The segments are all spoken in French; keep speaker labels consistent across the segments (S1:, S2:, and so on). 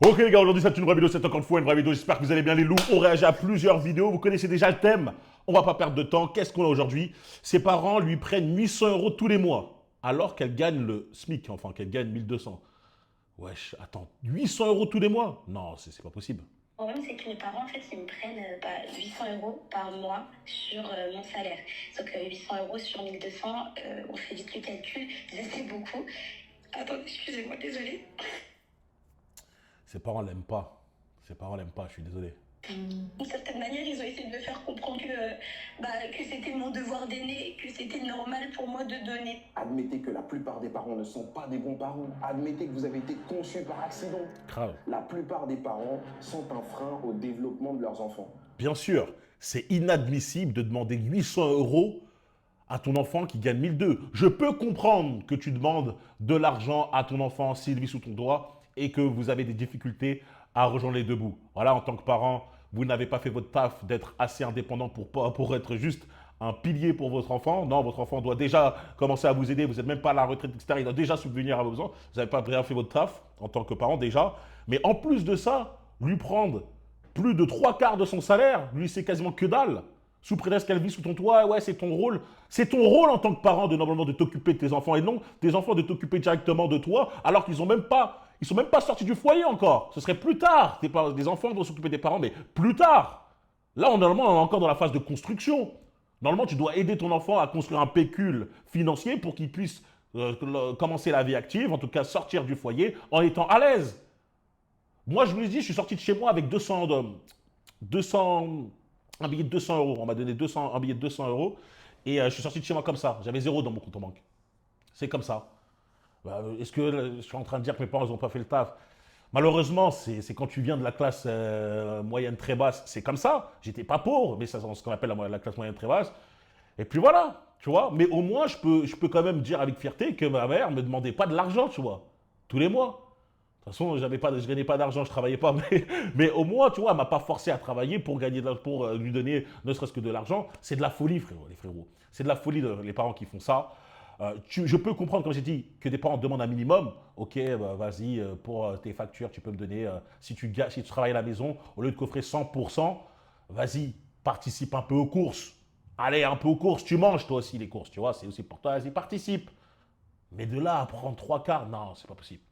S1: Ok les gars, aujourd'hui c'est une vraie vidéo, c'est encore une fois une vraie vidéo, j'espère que vous allez bien les loups. On réagit à plusieurs vidéos, vous connaissez déjà le thème. On va pas perdre de temps, qu'est-ce qu'on a aujourd'hui? Ses parents lui prennent 800 euros tous les mois, alors qu'elle gagne le SMIC, enfin qu'elle gagne 1200. Wesh, attends, 800 euros tous les mois? Non, c'est pas possible.
S2: Le problème, c'est que mes parents, en fait, ils me prennent 800 euros par mois sur mon salaire. Donc 800 euros sur 1200, on fait vite le calcul. Déjà, c'est beaucoup. Attendez, excusez-moi, désolée.
S1: Ses parents l'aiment pas. Ses parents l'aiment pas, je suis désolé.
S2: D'une certaine manière, ils ont essayé de me faire comprendre que c'était mon devoir d'aîné, que c'était normal pour moi de donner.
S3: Admettez que la plupart des parents ne sont pas des bons parents. Admettez que vous avez été conçu par accident.
S1: Grave.
S3: La plupart des parents sont un frein au développement de leurs enfants.
S1: Bien sûr, c'est inadmissible de demander 800 euros à ton enfant qui gagne 1002. Je peux comprendre que tu demandes de l'argent à ton enfant s'il vit sous ton toit et que vous avez des difficultés à rejoindre les deux bouts. Voilà, en tant que parent, vous n'avez pas fait votre taf d'être assez indépendant pour être juste un pilier pour votre enfant. Non, votre enfant doit déjà commencer à vous aider. Vous n'êtes même pas à la retraite, etc. Il doit déjà subvenir à vos besoins. Vous n'avez pas bien fait votre taf en tant que parent déjà. Mais en plus de ça, lui prendre plus de trois quarts de son salaire, lui c'est quasiment que dalle. Sous prétexte qu'elle vit sous ton toit, ouais, c'est ton rôle. C'est ton rôle en tant que parent de normalement de t'occuper de tes enfants et non tes enfants de t'occuper directement de toi alors qu'ils sont même pas sortis du foyer encore. Ce serait plus tard. Des enfants vont s'occuper des parents, mais plus tard. Là, normalement, on est encore dans la phase de construction. Normalement, tu dois aider ton enfant à construire un pécule financier pour qu'il puisse commencer la vie active, en tout cas sortir du foyer en étant à l'aise. Moi, je vous l'ai dit, je suis sorti de chez moi avec 200, un billet de 200 euros. On m'a donné un billet de 200 euros et je suis sorti de chez moi comme ça. J'avais zéro dans mon compte en banque. C'est comme ça. Est-ce que je suis en train de dire que mes parents n'ont pas fait le taf? Malheureusement, c'est quand tu viens de la classe moyenne très basse, c'est comme ça. J'étais pas pauvre, mais c'est ce qu'on appelle la classe moyenne très basse. Et puis voilà, tu vois. Mais au moins, je peux quand même dire avec fierté que ma mère me demandait pas de l'argent, tu vois, tous les mois. De toute façon, je gagnais pas d'argent, je travaillais pas, mais au moins, tu vois, elle m'a pas forcé à travailler pour pour lui donner ne serait-ce que de l'argent. C'est de la folie, frérot, les frérots. C'est de la folie, les parents qui font ça. Je peux comprendre, comme j'ai dit, que des parents demandent un minimum. Ok, bah, vas-y, pour tes factures, tu peux me donner, si tu travailles à la maison, au lieu de coffrer 100%, vas-y, participe un peu aux courses. Allez, un peu aux courses, tu manges toi aussi les courses, tu vois, c'est aussi pour toi, vas-y, participe. Mais de là à prendre trois quarts, non, c'est pas possible.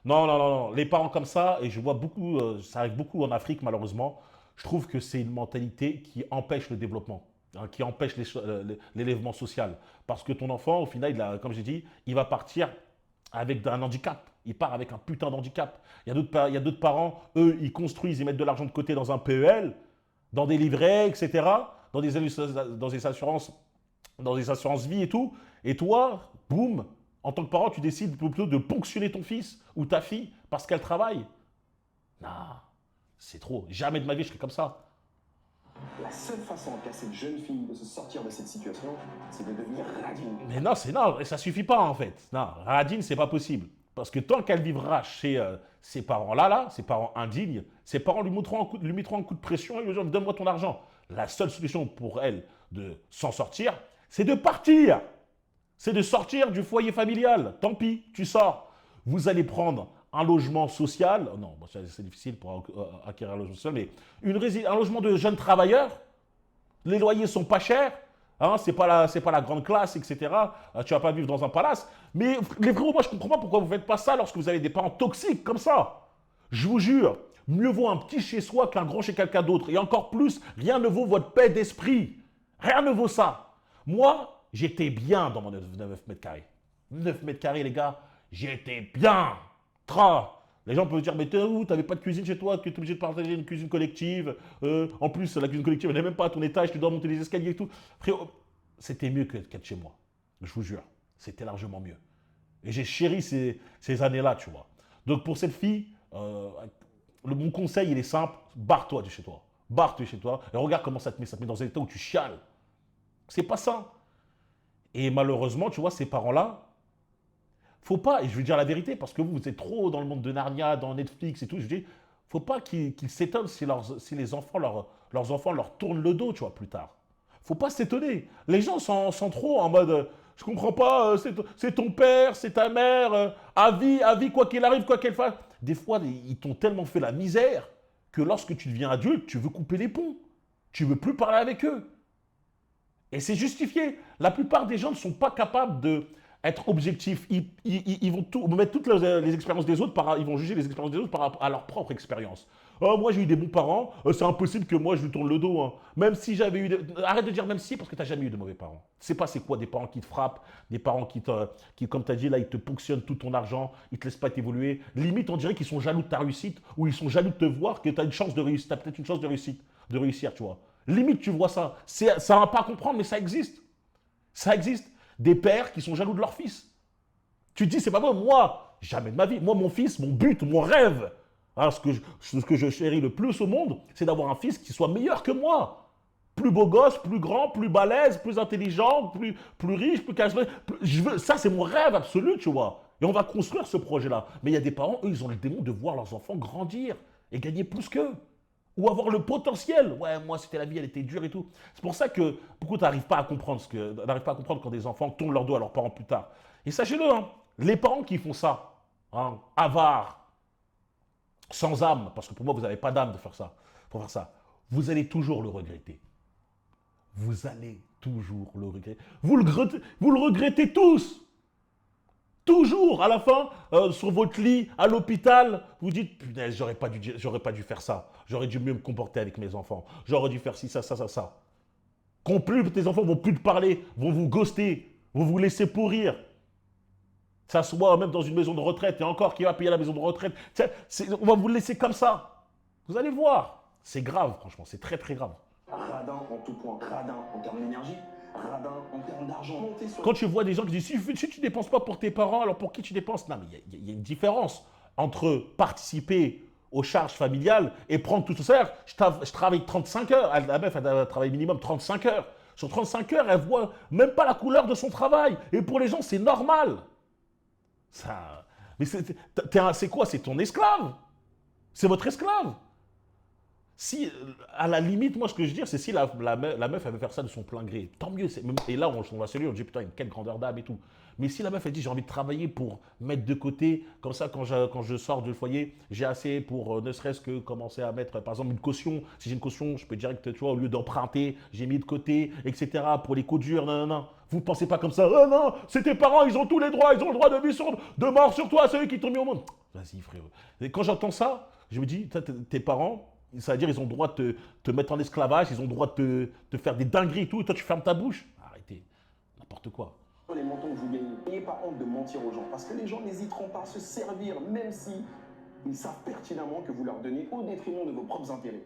S1: Non, non, non, non. Les parents comme ça, et je vois beaucoup, ça arrive beaucoup en Afrique malheureusement, je trouve que c'est une mentalité qui empêche le développement, hein, qui empêche l'élèvement social. Parce que ton enfant, au final, comme j'ai dit, il va partir avec un handicap. Il part avec un putain d'handicap. Il y a d'autres parents, eux, ils construisent, ils mettent de l'argent de côté dans un PEL, dans des livrets, etc., dans des assurances vie et tout. Et toi, boum, en tant que parent, tu décides plutôt de ponctionner ton fils ou ta fille parce qu'elle travaille. Non, c'est trop. Jamais de ma vie je serai comme ça.
S3: La seule façon qu'a cette jeune fille de se sortir de cette situation, c'est de devenir radine.
S1: Mais non, non, ça suffit pas en fait. Non, Radine, c'est pas possible. Parce que tant qu'elle vivra chez ses parents ses parents indignes, ses parents lui mettront un coup de pression et lui diront donne-moi ton argent. La seule solution pour elle de s'en sortir, c'est de partir. C'est de sortir du foyer familial. Tant pis, tu sors. Vous allez prendre un logement social. Non, bon, c'est difficile pour acquérir un logement social, mais un logement de jeunes travailleurs. Les loyers sont pas chers. Hein, c'est pas la grande classe, etc. Tu vas pas vivre dans un palace. Mais les frérots, moi je comprends pas pourquoi vous faites pas ça lorsque vous avez des parents toxiques comme ça. Je vous jure, mieux vaut un petit chez soi qu'un grand chez quelqu'un d'autre. Et encore plus, rien ne vaut votre paix d'esprit. Rien ne vaut ça. Moi, j'étais bien dans mon 9 mètres carrés. 9 mètres carrés, les gars, j'étais bien. Tra. Les gens peuvent dire, mais t'es où? T'avais pas de cuisine chez toi, tu es obligé de partager une cuisine collective. En plus, la cuisine collective, elle n'est même pas à ton étage, tu dois monter les escaliers et tout. Frérot, c'était mieux qu'être chez moi. Je vous jure, c'était largement mieux. Et j'ai chéri ces années-là, tu vois. Donc pour cette fille, mon conseil, il est simple, barre-toi de chez toi. Barre-toi de chez toi et regarde comment ça te met dans un état où tu chiales. C'est pas ça. Et malheureusement, tu vois, ces parents-là, faut pas, et je vais dire la vérité, parce que vous êtes trop dans le monde de Narnia, dans Netflix et tout, je dis, faut pas qu'ils s'étonnent si les enfants, leurs enfants leur tournent le dos, tu vois, plus tard. Faut pas s'étonner. Les gens sont trop en mode, je comprends pas, c'est ton père, c'est ta mère, à vie, quoi qu'il arrive, quoi qu'elle fasse. des fois, ils t'ont tellement fait la misère que lorsque tu deviens adulte, tu veux couper les ponts. Tu ne veux plus parler avec eux. Et c'est justifié. La plupart des gens ne sont pas capables d'être objectifs. Ils vont mettre toutes les expériences des autres, ils vont juger les expériences des autres par rapport à leur propre expérience. Oh, moi, j'ai eu des bons parents, c'est impossible que moi, je lui tourne le dos. Hein. Même si j'avais eu... Arrête de dire même si, parce que tu n'as jamais eu de mauvais parents. Tu sais pas c'est quoi des parents qui te frappent, des parents qui comme tu as dit, là, ils te ponctionnent tout ton argent, ils ne te laissent pas t'évoluer. Limite, on dirait qu'ils sont jaloux de ta réussite, ou ils sont jaloux de te voir que tu as une chance de réussir, tu as peut-être une chance de réussir, tu vois. Limite, tu vois ça. Ça ne va pas comprendre, mais ça existe. Ça existe. Des pères qui sont jaloux de leur fils. Tu te dis, c'est pas vrai, moi, jamais de ma vie. Moi, mon fils, mon but, mon rêve, hein, ce que je chéris le plus au monde, c'est d'avoir un fils qui soit meilleur que moi. Plus beau gosse, plus grand, plus balèze, plus intelligent, plus riche, plus charismatique. Ça, c'est mon rêve absolu, tu vois. Et on va construire ce projet-là. Mais il y a des parents, eux, ils ont le démon de voir leurs enfants grandir et gagner plus qu'eux. Ou avoir le potentiel. Ouais, moi, c'était la vie, elle était dure et tout. C'est pour ça que beaucoup n'arrivent pas à comprendre quand des enfants tournent leur dos à leurs parents plus tard. Et sachez-le, hein, les parents qui font ça, hein, avares, sans âme, parce que pour moi, vous n'avez pas d'âme pour faire ça, vous allez toujours le regretter. Vous allez toujours le regretter. Vous le regrettez tous. Toujours, à la fin, sur votre lit, à l'hôpital, vous dites, punaise, j'aurais pas dû faire ça. J'aurais dû mieux me comporter avec mes enfants. J'aurais dû faire ci, ça. Quand plus tes enfants vont plus te parler, vont vous ghoster, vont vous laisser pourrir. Ça soit même dans une maison de retraite, et encore, qui va payer la maison de retraite. On va vous laisser comme ça. Vous allez voir. C'est grave, franchement, c'est très très grave.
S3: Radin en tout point, radin en termes d'énergie, radin en termes d'argent.
S1: Quand tu vois des gens qui disent si tu ne dépenses pas pour tes parents, alors pour qui tu dépenses? Non, mais il y a une différence entre participer aux charges familiales et prendre tout ce salaire. Je travaille 35 heures. La meuf, elle travaille minimum 35 heures. Sur 35 heures, elle voit même pas la couleur de son travail. Et pour les gens, c'est normal. Ça, mais c'est quoi? C'est ton esclave. C'est votre esclave. Si, à la limite, moi, ce que je veux dire, c'est si la meuf, elle veut faire ça de son plein gré, tant mieux. Et là, on va se lui, on dit, putain, quelle grandeur d'âme et tout. Mais si la meuf, elle dit, j'ai envie de travailler pour mettre de côté, comme ça, quand je sors du foyer, j'ai assez pour ne serait-ce que commencer à mettre, par exemple, une caution. Si j'ai une caution, je peux direct, tu vois, au lieu d'emprunter, j'ai mis de côté, etc., pour les coups durs, non. Vous ne pensez pas comme ça. Oh non, c'est tes parents, ils ont tous les droits, ils ont le droit de vie de mort sur toi, c'est eux qui t'ont mis au monde. Vas-y, frérot. Et quand j'entends ça, je me dis, tes parents, c'est-à-dire ils ont le droit de te mettre en esclavage, ils ont le droit de te faire des dingueries et tout, et toi tu fermes ta bouche. Arrêtez, n'importe quoi.
S3: Les montants que vous gagnez, n'ayez pas honte de mentir aux gens, parce que les gens n'hésiteront pas à se servir, même si ils savent pertinemment que vous leur donnez au détriment de vos propres intérêts.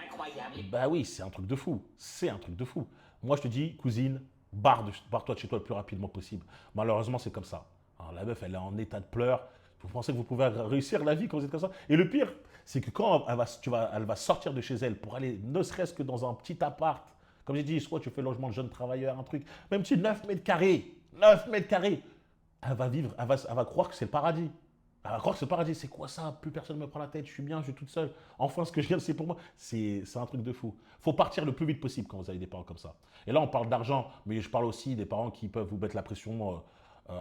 S2: Incroyable.
S1: Bah oui, c'est un truc de fou. C'est un truc de fou. Moi je te dis, cousine, barre-toi de chez toi le plus rapidement possible. Malheureusement, c'est comme ça. Alors, la meuf, elle est en état de pleurs. Vous pensez que vous pouvez réussir la vie quand vous êtes comme ça? Et le pire, c'est que quand elle va sortir de chez elle pour aller ne serait-ce que dans un petit appart, comme j'ai dit, soit tu fais logement de jeunes travailleurs, un truc, même si 9 mètres carrés, 9 mètres carrés, elle va vivre, elle va croire que c'est le paradis. Elle va croire que c'est le paradis. C'est quoi ça? Plus personne ne me prend la tête, je suis bien, je suis toute seule. Enfin, ce que je viens, c'est pour moi. C'est un truc de fou. Il faut partir le plus vite possible quand vous avez des parents comme ça. Et là, on parle d'argent, mais je parle aussi des parents qui peuvent vous mettre la pression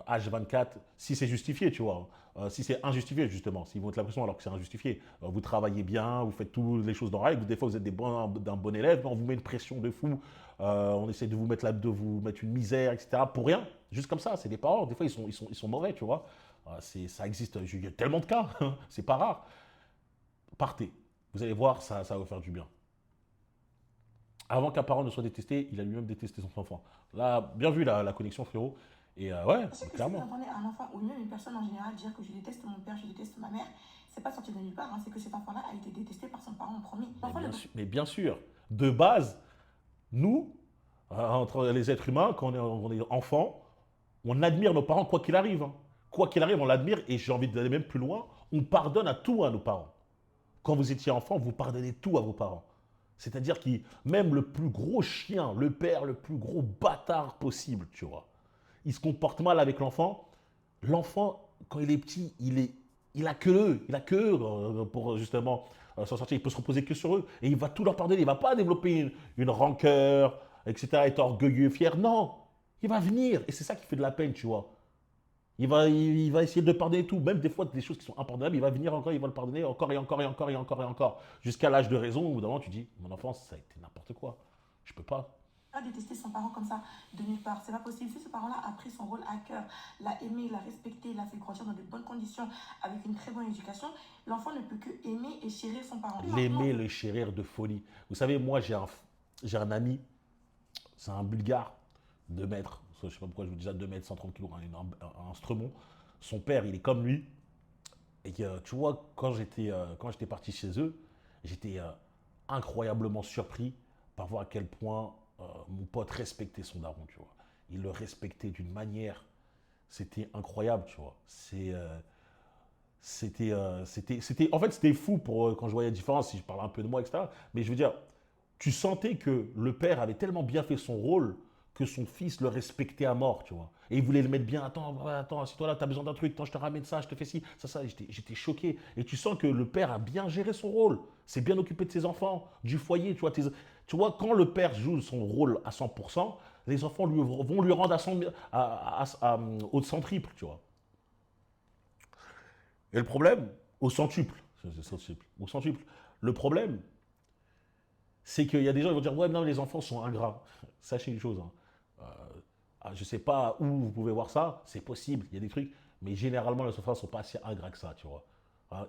S1: H24, si c'est justifié, tu vois. Si c'est injustifié, justement, s'ils vous mettent la pression alors que c'est injustifié. Vous travaillez bien, vous faites toutes les choses dans la règle, des fois vous êtes d'un bon élève, mais on vous met une pression de fou, on essaie de vous mettre une misère, etc. Pour rien, juste comme ça, c'est des parents, des fois ils sont mauvais, tu vois. Ça existe, il y a tellement de cas, c'est pas rare. Partez, vous allez voir, ça va vous faire du bien. Avant qu'un parent ne soit détesté, il a lui-même détesté son enfant. Là, bien vu la connexion, frérot. Et ouais, clairement.
S4: Si vous entendez un enfant ou même une personne en général dire que je déteste mon père, je déteste ma mère, c'est pas sorti de nulle part, hein, c'est que cet enfant-là a été détesté par son parent en premier.
S1: Mais bien sûr, de base, nous, entre les êtres humains, quand on est enfant, on admire nos parents quoi qu'il arrive. Hein. Quoi qu'il arrive, on l'admire et j'ai envie d'aller même plus loin, on pardonne à tout à nos parents. Quand vous étiez enfant, vous pardonnez tout à vos parents. C'est-à-dire que même le plus gros chien, le père, le plus gros bâtard possible, tu vois, il se comporte mal avec l'enfant. L'enfant, quand il est petit, il a que eux pour justement s'en sortir. Il peut se reposer que sur eux et il va tout leur pardonner. Il ne va pas développer une rancœur, etc., être orgueilleux, fier. Non, il va venir et c'est ça qui fait de la peine, tu vois. Il va essayer de pardonner tout. Même des fois, des choses qui sont impardonnables, il va venir encore, il va le pardonner encore et encore et encore et encore et encore. Jusqu'à l'âge de raison, au bout d'un moment, tu dis, mon enfance, ça a été n'importe quoi. Je peux pas.
S4: Pas détester son parent comme ça de nulle part, c'est pas possible. Si ce parent-là a pris son rôle à cœur, l'a aimé, l'a respecté, l'a fait grandir dans de bonnes conditions, avec une très bonne éducation, l'enfant ne peut que aimer et chérir son parent.
S1: L'aimer, le chérir de folie. Vous savez, moi, j'ai un ami, c'est un Bulgare, 2 mètres, je sais pas pourquoi je vous dis ça, 2 mètres, 130 kilos, un stremon. Son père, il est comme lui. Et tu vois, quand j'étais parti chez eux, j'étais incroyablement surpris par voir à quel point mon pote respectait son daron, tu vois. Il le respectait d'une manière, c'était incroyable, tu vois. En fait, c'était fou pour quand je voyais la différence, si je parlais un peu de moi, etc. Mais je veux dire, tu sentais que le père avait tellement bien fait son rôle que son fils le respectait à mort, tu vois. Et il voulait le mettre bien. Attends, si toi là, tu as besoin d'un truc, attends, je te ramène ça, je te fais ci, ça. J'étais choqué. Et tu sens que le père a bien géré son rôle. C'est bien occupé de ses enfants, du foyer, tu vois. Tu vois, quand le père joue son rôle à 100%, les enfants vont lui rendre au centuple, tu vois. Et le problème, au centuple, au centuple. Le problème, c'est qu'il y a des gens qui vont dire, ouais, non, les enfants sont ingrats. Sachez une chose, hein. Je ne sais pas où vous pouvez voir ça, c'est possible, il y a des trucs, mais généralement, les enfants ne sont pas assez ingrats que ça, tu vois.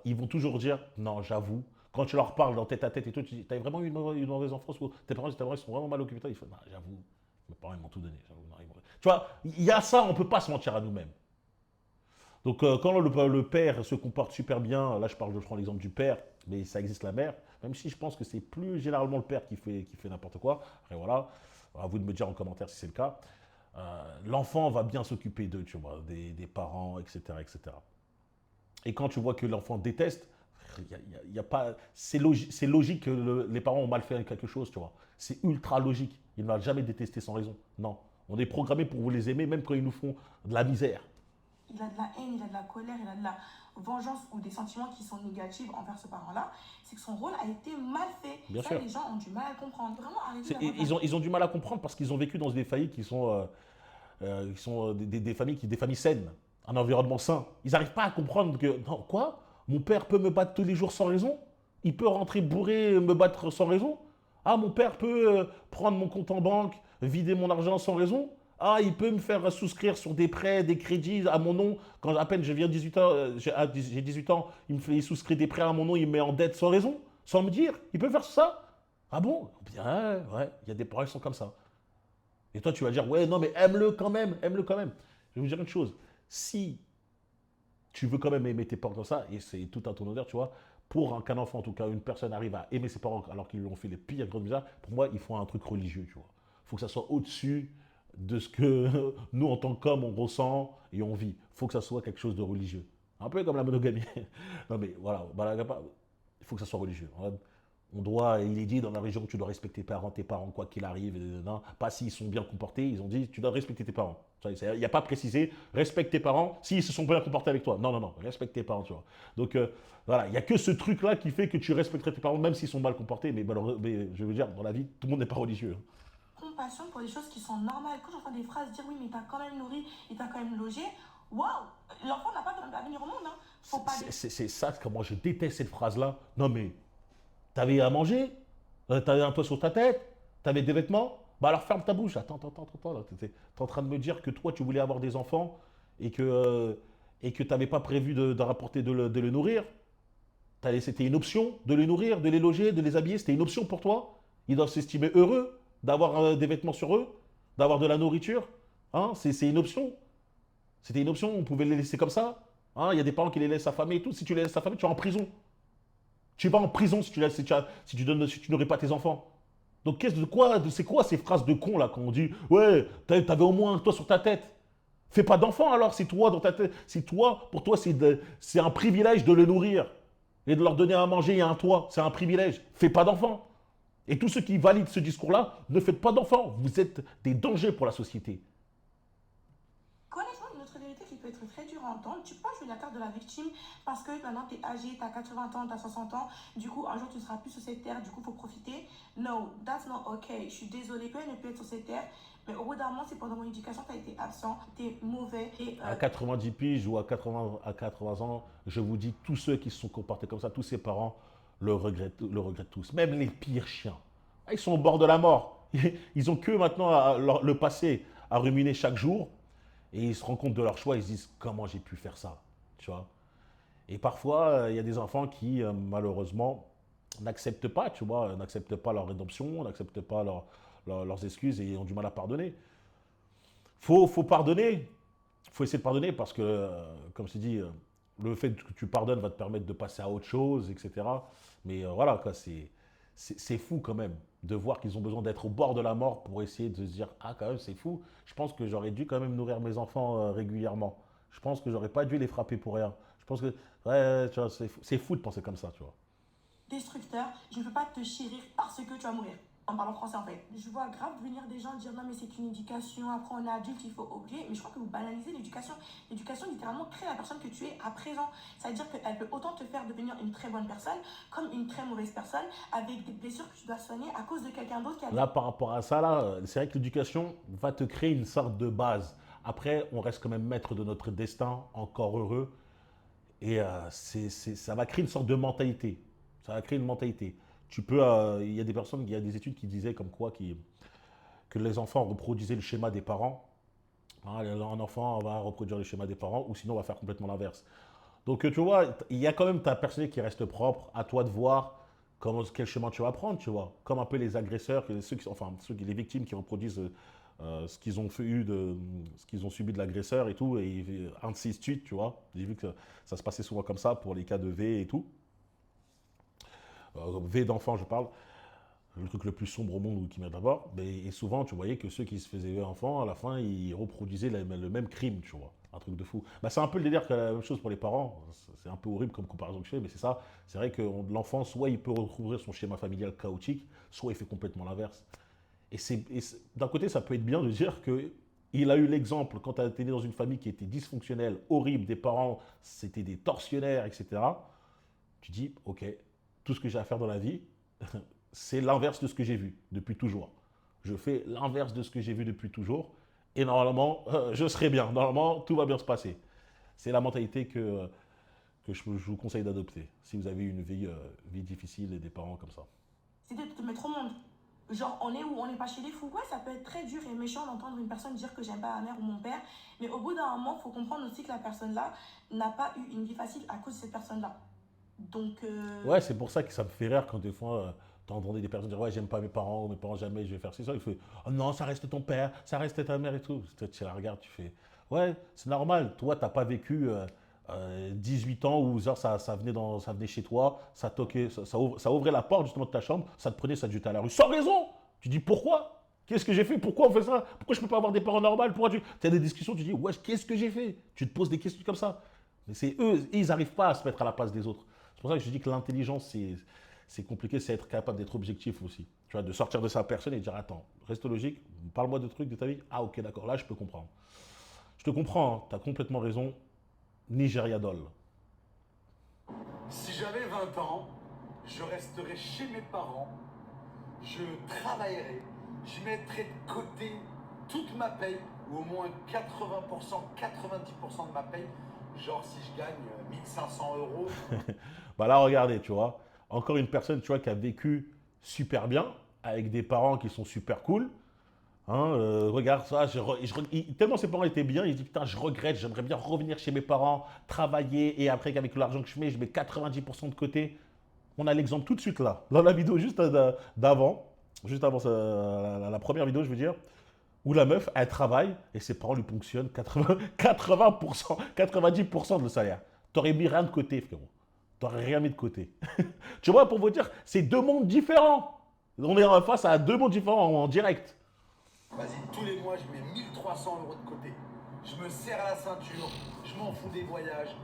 S1: Ils vont toujours dire, non, j'avoue, quand tu leur parles dans tête à tête et tout, tu dis, t'as vraiment eu une mauvaise enfance, ou tes parents ils sont vraiment mal occupés, ils font, non, j'avoue, mes parents, ils m'ont tout donné. Non, tu vois, il y a ça, on ne peut pas se mentir à nous-mêmes. Donc, quand le père se comporte super bien, là, je prends l'exemple du père, mais ça existe la mère, même si je pense que c'est plus généralement le père qui fait n'importe quoi. Après, voilà, à vous de me dire en commentaire si c'est le cas. L'enfant va bien s'occuper d'eux, tu vois, des parents, etc., etc. Et quand tu vois que l'enfant déteste, y a pas, c'est logique que les parents ont mal fait quelque chose, tu vois. C'est ultra logique. Il ne va jamais détester sans raison. Non. On est programmé pour vous les aimer, même quand ils nous font de la misère.
S4: Il a de la haine, il a de la colère, il a de la vengeance ou des sentiments qui sont négatifs envers ce parent-là, c'est que son rôle a été mal fait.
S1: Bien
S4: Ça,
S1: sûr.
S4: les gens ont du mal à comprendre. Vraiment, arrêtez d'avoir
S1: Ils ont du mal à comprendre parce qu'ils ont vécu dans des familles qui sont des familles saines, un environnement sain. Ils n'arrivent pas à comprendre que, non, quoi? Mon père peut me battre tous les jours sans raison? Il peut rentrer bourré et me battre sans raison? Ah, mon père peut prendre mon compte en banque, vider mon argent sans raison? Ah, il peut me faire souscrire sur des prêts, des crédits à mon nom. Quand à peine je viens 18 ans, j'ai 18 ans, il souscrit des prêts à mon nom, il me met en dette sans raison, sans me dire. Il peut faire ça? Ah bon? Bien, ouais, il y a des parents qui sont comme ça. Et toi, tu vas dire, ouais, non, mais aime-le quand même, aime-le quand même. Je vais vous dire une chose. Si tu veux quand même aimer tes parents comme ça, et c'est tout à ton honneur, tu vois, pour qu'un enfant, en tout cas, une personne arrive à aimer ses parents alors qu'ils lui ont fait les pires grandes misères, pour moi, il faut un truc religieux, tu vois. Il faut que ça soit au-dessus de ce que nous, en tant qu'hommes, on ressent et on vit. Il faut que ça soit quelque chose de religieux. Un peu comme la monogamie. Non, mais voilà, il faut que ça soit religieux. Il est dit dans la religion que tu dois respecter tes parents, quoi qu'il arrive. Non, pas s'ils sont bien comportés. Ils ont dit tu dois respecter tes parents. Il n'y a pas précisé respecte tes parents s'ils se sont bien comportés avec toi. Non, respecte tes parents, tu vois. Donc voilà, il n'y a que ce truc-là qui fait que tu respecterais tes parents, même s'ils sont mal comportés. Mais je veux dire, dans la vie, tout le monde n'est pas religieux.
S4: compassion pour des choses qui sont normales. Quand j'entends des phrases dire oui, mais t'as quand même nourri et t'as quand même logé, waouh, l'enfant n'a pas de venir au monde. Hein. Faut pas.
S1: C'est ça, comment je déteste cette phrase-là. Non, mais t'avais à manger, t'avais un toit sur ta tête, t'avais des vêtements. Bah alors ferme ta bouche. Attends. Là, t'es en train de me dire que toi, tu voulais avoir des enfants et que t'avais pas prévu de rapporter de le nourrir. C'était une option de les nourrir, de les loger, de les habiller. C'était une option pour toi. Ils doivent s'estimer heureux d'avoir des vêtements sur eux, d'avoir de la nourriture. Hein, c'est une option. C'était une option. On pouvait les laisser comme ça. Hein, il y a des parents qui les laissent affamés et tout. Si tu les laisses affamés, tu vas en prison. Tu vas en prison si tu n'aurais pas tes enfants. Donc c'est quoi ces phrases de con là quand on dit ouais, t'avais au moins un toit sur ta tête. Fais pas d'enfants alors si toi dans ta tête, pour toi c'est un privilège de le nourrir et de leur donner à manger et un toit, c'est un privilège. Fais pas d'enfants. Et tous ceux qui valident ce discours-là, ne faites pas d'enfants. Vous êtes des dangers pour la société.
S4: Connaissons une autre vérité qui peut être très dur à entendre. Tu peux pas jouer la carte de la victime parce que maintenant tu es âgé, tu as 80 ans, tu as 60 ans. Du coup, un jour tu ne seras plus sur cette terre, du coup, il faut profiter. No, that's not okay. Je suis désolée, peut ne plus être sur cette terre. Mais au bout d'un moment, c'est pendant mon éducation, tu as été absent, tu es mauvais. Et,
S1: À 90 piges ou à 80 ans, je vous dis, tous ceux qui se sont comportés comme ça, tous ces parents le regrettent tous. Même les pires chiens. Ils sont au bord de la mort. Ils ont que maintenant le passé à ruminer chaque jour. Et ils se rendent compte de leur choix. Ils se disent, comment j'ai pu faire ça, tu vois. Et parfois, il y a des enfants qui, malheureusement, n'acceptent pas, tu vois, n'acceptent pas leur rédemption, n'acceptent pas leurs excuses et ont du mal à pardonner. Faut pardonner. Faut essayer de pardonner parce que, comme je t'ai dit, le fait que tu pardonnes va te permettre de passer à autre chose, etc. Mais voilà, quoi, c'est fou quand même de voir qu'ils ont besoin d'être au bord de la mort pour essayer de se dire, ah, quand même, c'est fou. Je pense que j'aurais dû quand même nourrir mes enfants régulièrement. Je pense que j'aurais pas dû les frapper pour rien. Je pense que, ouais, tu vois, c'est fou de penser comme ça, tu vois.
S4: destructeur, je ne veux pas te chérir parce que tu vas mourir. En parlant français en fait. Je vois grave venir des gens dire non mais c'est une éducation, après on est adulte, il faut oublier. Mais je crois que vous banalisez l'éducation. L'éducation littéralement crée la personne que tu es à présent. C'est-à-dire qu'elle peut autant te faire devenir une très bonne personne comme une très mauvaise personne avec des blessures que tu dois soigner à cause de quelqu'un d'autre qui a...
S1: Là, par rapport à ça, là, c'est vrai que l'éducation va te créer une sorte de base. Après, on reste quand même maître de notre destin, encore heureux. Et ça va créer une sorte de mentalité. Ça va créer une mentalité. Tu peux, il y a des personnes, il y a des études qui disaient comme quoi que les enfants reproduisaient le schéma des parents. Hein, un enfant va reproduire le schéma des parents ou sinon on va faire complètement l'inverse. Donc tu vois, il y a quand même ta personnalité qui reste propre. À toi de voir quel chemin tu vas prendre, tu vois. Comme un peu les agresseurs, les victimes qui reproduisent ce qu'ils ont ce qu'ils ont subi de l'agresseur et tout, et ainsi de suite, tu vois. J'ai vu que ça se passait souvent comme ça pour les cas de V et tout. V d'enfant, je parle. Le truc le plus sombre au monde qui m'est d'abord. Et souvent, tu voyais que ceux qui se faisaient V enfants, à la fin, ils reproduisaient le même crime, tu vois. Un truc de fou. Bah, c'est un peu le délire que la même chose pour les parents. C'est un peu horrible comme comparaison que je fais, mais c'est ça. C'est vrai que l'enfant, soit il peut retrouver son schéma familial chaotique, soit il fait complètement l'inverse. D'un côté, ça peut être bien de dire qu'il a eu l'exemple quand tu été né dans une famille qui était dysfonctionnelle, horrible, des parents, c'était des tortionnaires, etc. Tu dis, ok, tout ce que j'ai à faire dans la vie, c'est l'inverse de ce que j'ai vu depuis toujours. Je fais l'inverse de ce que j'ai vu depuis toujours et normalement, je serai bien. Normalement, tout va bien se passer. C'est la mentalité que je vous conseille d'adopter si vous avez une vie difficile et des parents comme ça.
S4: C'est de te mettre au monde. Genre, on est où on n'est pas chez les fous. Ouais, ça peut être très dur et méchant d'entendre une personne dire que j'aime pas ma mère ou mon père. Mais au bout d'un moment, il faut comprendre aussi que la personne-là n'a pas eu une vie facile à cause de cette personne-là. Donc,
S1: Ouais, c'est pour ça que ça me fait rire quand des fois, t'entendais des personnes dire ouais, j'aime pas mes parents, ou mes parents jamais, je vais faire ça. Il fait oh non, ça reste ton père, ça reste ta mère et tout. Tu la regardes, tu fais ouais, c'est normal. Toi, t'as pas vécu 18 ans où genre, ça venait chez toi, ça toquait, ça ouvrait la porte justement de ta chambre, ça te prenait, ça te jetait à la rue sans raison. Tu dis pourquoi? Qu'est-ce que j'ai fait? Pourquoi on fait ça? Pourquoi je peux pas avoir des parents normaux? Pourquoi tu as des discussions, tu dis ouais, qu'est-ce que j'ai fait? Tu te poses des questions comme ça. Mais c'est eux, ils n'arrivent pas à se mettre à la place des autres. C'est pour ça que je dis que l'intelligence, c'est compliqué, c'est être capable d'être objectif aussi. Tu vois, de sortir de sa personne et de dire attends, reste logique, parle-moi de trucs de ta vie. Ah ok, d'accord, là je peux comprendre. Je te comprends, hein, tu as complètement raison. Nigeria Doll.
S5: Si j'avais 20 ans, je resterais chez mes parents, je travaillerais, je mettrais de côté toute ma paye, ou au moins 80%, 90% de ma paye. Genre si je gagne 1500 euros.
S1: Bah là, regardez, tu vois, encore une personne, tu vois, qui a vécu super bien, avec des parents qui sont super cool. Hein, regarde ça, tellement ses parents étaient bien, il dit putain, je regrette, j'aimerais bien revenir chez mes parents, travailler, et après, qu'avec l'argent que je mets 90% de côté. On a l'exemple tout de suite là, dans la vidéo juste d'avant, juste avant la première vidéo, je veux dire, où la meuf, elle travaille et ses parents lui ponctionnent 80%, 90% de le salaire. T'aurais mis rien de côté, frérot. T'aurais rien mis de côté. Tu vois, pour vous dire, c'est deux mondes différents. On est face à deux mondes différents en direct.
S5: Vas-y, tous les mois, je mets 1300 euros de côté. Je me serre à la ceinture, je m'en fous des voyages,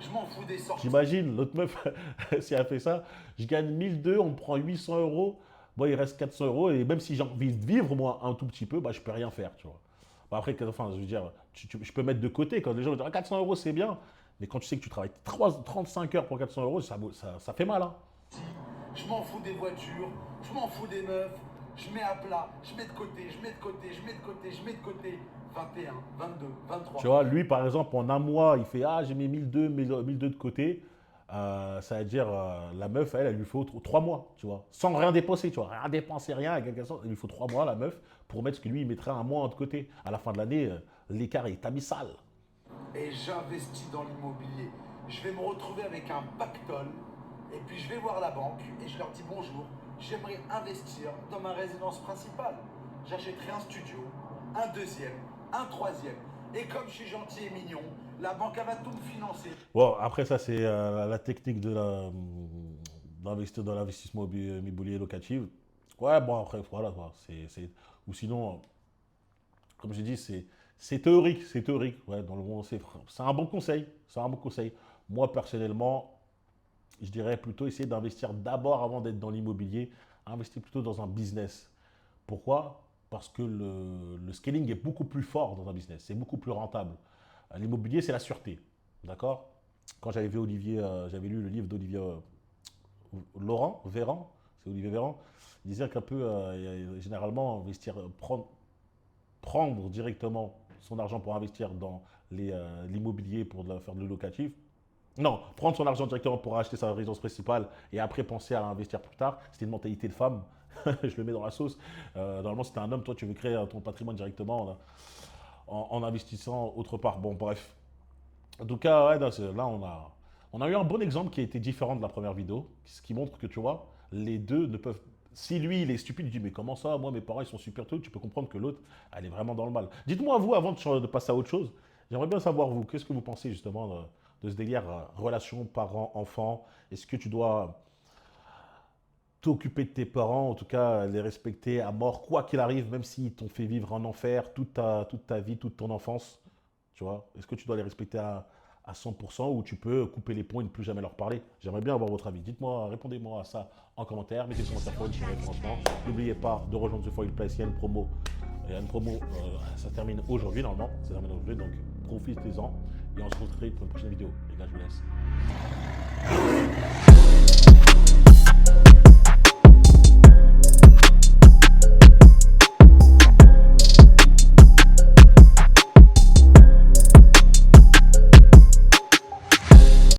S5: je m'en fous des sorties.
S1: J'imagine, l'autre meuf, si elle fait ça, je gagne 1200, on me prend 800 euros. Bon, il reste 400 euros et même si j'ai envie de vivre, moi, un tout petit peu, bah, je peux rien faire, tu vois. Bon, après, enfin, je veux dire, je peux mettre de côté quand les gens vont dire ah, 400 euros c'est bien, mais quand tu sais que tu travailles 35 heures pour 400 euros, ça fait mal. Hein.
S5: Je m'en fous des voitures, je m'en fous des meufs, je mets à plat, je mets de côté, je mets de côté, je mets de côté, je mets de côté. 21, 22, 23.
S1: Tu vois, lui par exemple, en un mois, il fait ah, j'ai mis 1200, 1200 de côté. Ça veut dire, la meuf, elle lui faut 3 mois, tu vois, sans rien dépenser, tu vois, rien dépenser, rien, il lui faut 3 mois, la meuf, pour mettre ce que lui, il mettrait un mois de côté. À la fin de l'année, l'écart est abyssal.
S5: Et j'investis dans l'immobilier. Je vais me retrouver avec un pactole, et puis je vais voir la banque, et je leur dis bonjour, j'aimerais investir dans ma résidence principale. J'achèterai un studio, un deuxième, un troisième. Et comme je suis gentil et mignon, la banque elle va tout me financer.
S1: Bon, après ça, c'est la technique d'investir dans l'investissement immobilier locatif. Ouais, bon, après, voilà, quoi, ou sinon, comme j'ai dit, c'est théorique, c'est théorique. Ouais, dans le monde, c'est un bon conseil, c'est un bon conseil. Moi, personnellement, je dirais plutôt essayer d'investir d'abord avant d'être dans l'immobilier, investir plutôt dans un business. Pourquoi? Parce que le scaling est beaucoup plus fort dans un business, c'est beaucoup plus rentable. L'immobilier, c'est la sûreté, d'accord? Quand j'avais vu Olivier, j'avais lu le livre d'Olivier Véran, c'est Olivier Véran, il disait qu'un peu, généralement, investir, prendre directement son argent pour investir dans l'immobilier, pour faire de le locatif. Non, prendre son argent directement pour acheter sa résidence principale et après penser à investir plus tard, c'était une mentalité de femme. Je le mets dans la sauce. Normalement, si tu es un homme, toi, tu veux créer ton patrimoine directement là, en investissant autre part. Bon, bref. En tout cas, ouais, là, on a eu un bon exemple qui a été différent de la première vidéo, ce qui montre que, tu vois, les deux ne peuvent. Si lui, il est stupide, il dit, mais comment ça, moi, mes parents, ils sont super tôt, tu peux comprendre que l'autre, elle est vraiment dans le mal. Dites-moi, vous, avant de passer à autre chose, j'aimerais bien savoir, vous, qu'est-ce que vous pensez justement de ce délire relation parents-enfants? Est-ce que tu dois t'occuper de tes parents, en tout cas les respecter à mort, quoi qu'il arrive, même s'ils t'ont fait vivre un enfer toute ta vie, toute ton enfance, tu vois? Est-ce que tu dois les respecter à 100% ou tu peux couper les ponts et ne plus jamais leur parler? J'aimerais bien avoir votre avis. Dites-moi, répondez-moi à ça en commentaire, mettez sur mon téléphone, sur référencement. N'oubliez pas de rejoindre The Foil Place, il y a une promo. Il y a une promo, ça termine aujourd'hui normalement, ça termine aujourd'hui, donc profitez-en et on se retrouve très vite pour une prochaine vidéo. Les gars, je vous laisse.